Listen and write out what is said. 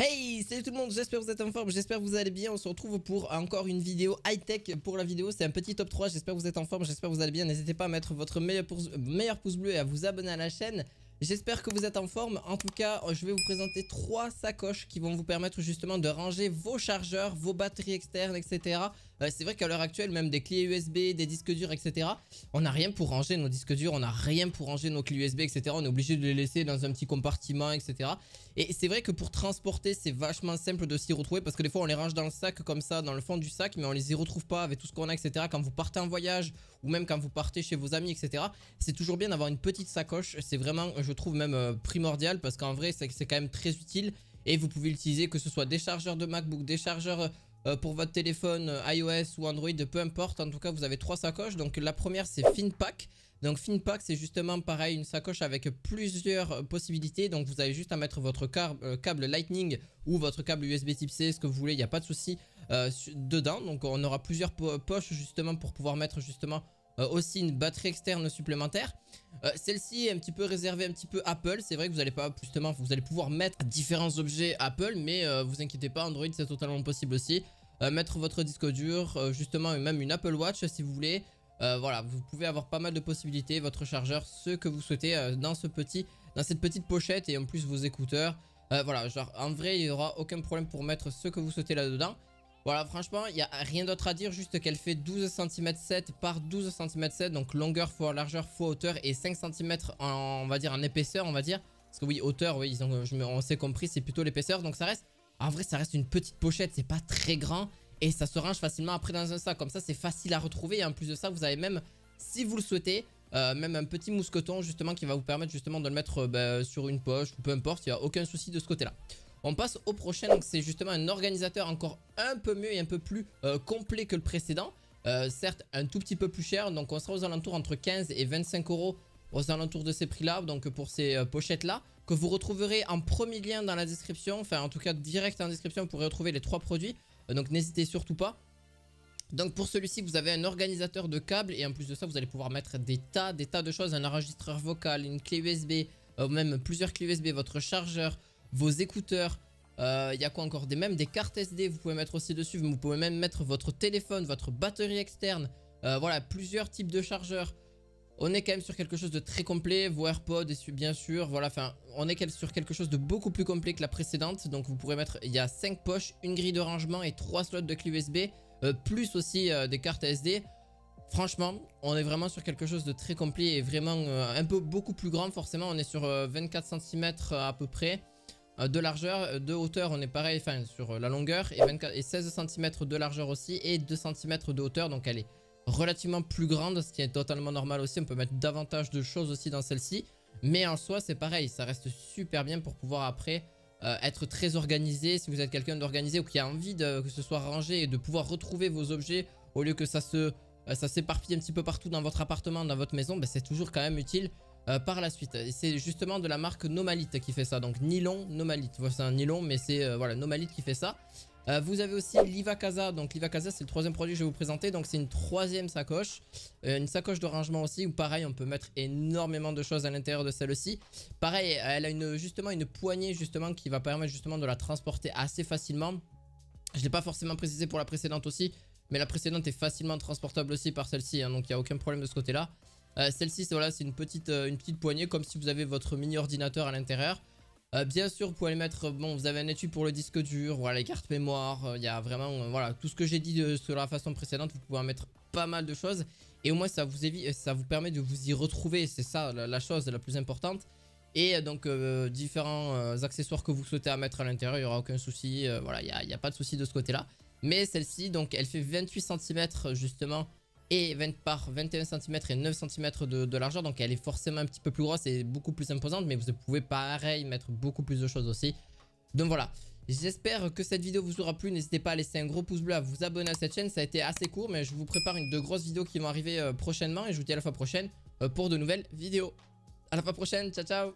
Hey, salut tout le monde, j'espère que vous êtes en forme, j'espère que vous allez bien. On se retrouve pour encore une vidéo high-tech. Pour la vidéo, c'est un petit top 3, j'espère que vous êtes en forme, j'espère que vous allez bien. N'hésitez pas à mettre votre meilleur pouce bleu et à vous abonner à la chaîne. J'espère que vous êtes en forme. En tout cas, je vais vous présenter 3 sacoches qui vont vous permettre justement de ranger vos chargeurs, vos batteries externes, etc. C'est vrai qu'à l'heure actuelle, même des clés USB, des disques durs, etc. On n'a rien pour ranger nos disques durs, on n'a rien pour ranger nos clés USB, etc. On est obligé de les laisser dans un petit compartiment, etc. Et c'est vrai que pour transporter, c'est vachement simple de s'y retrouver parce que des fois on les range dans le sac comme ça, dans le fond du sac, mais on les y retrouve pas avec tout ce qu'on a, etc. Quand vous partez en voyage ou même quand vous partez chez vos amis, etc. C'est toujours bien d'avoir une petite sacoche. C'est vraiment, je trouve même primordial parce qu'en vrai, c'est quand même très utile et vous pouvez l'utiliser que ce soit des chargeurs de MacBook, des chargeurs pour votre téléphone iOS ou Android, peu importe. En tout cas, vous avez 3 sacoches. Donc la première, c'est FinPack. Donc FinPack, c'est justement pareil, une sacoche avec plusieurs possibilités. Donc vous avez juste à mettre votre câble Lightning ou votre câble USB type C, ce que vous voulez, il n'y a pas de souci dedans. Donc on aura plusieurs poches justement pour pouvoir mettre justement aussi une batterie externe supplémentaire. Celle-ci est un petit peu réservée un petit peu Apple. C'est vrai que vous allez pas justement, vous allez pouvoir mettre différents objets Apple, mais vous inquiétez pas, Android c'est totalement possible aussi. Mettre votre disque dur, justement, et même une Apple Watch si vous voulez. Voilà, vous pouvez avoir pas mal de possibilités, votre chargeur, ce que vous souhaitez dans cette petite pochette et en plus vos écouteurs. Voilà, genre en vrai il n'y aura aucun problème pour mettre ce que vous souhaitez là-dedans. Voilà, franchement, il n'y a rien d'autre à dire, juste qu'elle fait 12 cm 7 par 12 cm 7, donc longueur fois largeur fois hauteur et 5 cm on va dire en épaisseur, on va dire. Parce que oui, hauteur, oui, on s'est compris, c'est plutôt l'épaisseur, donc ça reste, en vrai, ça reste une petite pochette, c'est pas très grand. Et ça se range facilement après dans un sac. Comme ça, c'est facile à retrouver. Et en plus de ça, vous avez même, si vous le souhaitez, même un petit mousqueton justement qui va vous permettre justement de le mettre sur une poche ou peu importe. Il n'y a aucun souci de ce côté-là. On passe au prochain. Donc c'est justement un organisateur encore un peu mieux et un peu plus complet que le précédent. Certes, un tout petit peu plus cher. Donc on sera aux alentours entre 15 et 25 € aux alentours de ces prix-là. Donc pour ces pochettes-là, que vous retrouverez en premier lien dans la description. Enfin, en tout cas, direct en description, vous pourrez retrouver les 3 produits. Donc n'hésitez surtout pas. Donc pour celui-ci, vous avez un organisateur de câbles et en plus de ça, vous allez pouvoir mettre des tas de choses, un enregistreur vocal, une clé USB, même plusieurs clés USB, votre chargeur, vos écouteurs. Il y a quoi encore, même des cartes SD, vous pouvez mettre aussi dessus. Vous pouvez même mettre votre téléphone, votre batterie externe. Voilà, plusieurs types de chargeurs. On est quand même sur quelque chose de très complet, vos AirPods bien sûr, voilà, enfin on est sur quelque chose de beaucoup plus complet que la précédente. Donc vous pourrez mettre, il y a 5 poches, une grille de rangement et 3 slots de clé USB, plus aussi des cartes SD. Franchement, on est vraiment sur quelque chose de très complet et vraiment un peu beaucoup plus grand forcément. On est sur 24 cm à peu près de largeur, de hauteur on est pareil, enfin sur la longueur et 16 cm de largeur aussi et 2 cm de hauteur, donc elle est relativement plus grande, ce qui est totalement normal aussi. On peut mettre davantage de choses aussi dans celle-ci, mais en soi c'est pareil, ça reste super bien pour pouvoir après être très organisé. Si vous êtes quelqu'un d'organisé ou qui a envie que ce soit rangé et de pouvoir retrouver vos objets au lieu que ça s'éparpille un petit peu partout dans votre appartement, dans votre maison, c'est toujours quand même utile par la suite. C'est justement de la marque Nomalite qui fait ça, donc nylon Nomalite. Voilà, c'est un nylon mais c'est voilà, Nomalite qui fait ça. Vous avez aussi l'Ivacasa. Donc l'Ivacasa, c'est le 3e produit que je vais vous présenter. Donc c'est une 3e sacoche, une sacoche de rangement aussi, où pareil on peut mettre énormément de choses à l'intérieur de celle-ci. Pareil, elle a justement une poignée justement qui va permettre justement de la transporter assez facilement. Je ne l'ai pas forcément précisé pour la précédente aussi, mais la précédente est facilement transportable aussi par celle-ci, hein, donc il n'y a aucun problème de ce côté-là. Celle-ci, voilà, c'est une petite poignée comme si vous avez votre mini ordinateur à l'intérieur. Bien sûr, vous pouvez aller mettre, bon, vous avez un étui pour le disque dur, voilà, les cartes mémoire, il y a vraiment, voilà, tout ce que j'ai dit sur la façon précédente, vous pouvez en mettre pas mal de choses. Et au moins, ça vous permet de vous y retrouver, c'est ça la chose la plus importante. Et donc, différents accessoires que vous souhaitez à mettre à l'intérieur, il n'y aura aucun souci, voilà, il n'y a pas de souci de ce côté-là. Mais celle-ci, donc, elle fait 28 cm justement, et 20 par 21 cm et 9 cm de largeur, donc elle est forcément un petit peu plus grosse et beaucoup plus imposante, mais vous pouvez pareil mettre beaucoup plus de choses aussi. Donc voilà, j'espère que cette vidéo vous aura plu. N'hésitez pas à laisser un gros pouce bleu, à vous abonner à cette chaîne. Ça a été assez court, mais je vous prépare de grosses vidéos qui vont arriver prochainement et je vous dis à la fois prochaine pour de nouvelles vidéos. À la fois prochaine, ciao ciao.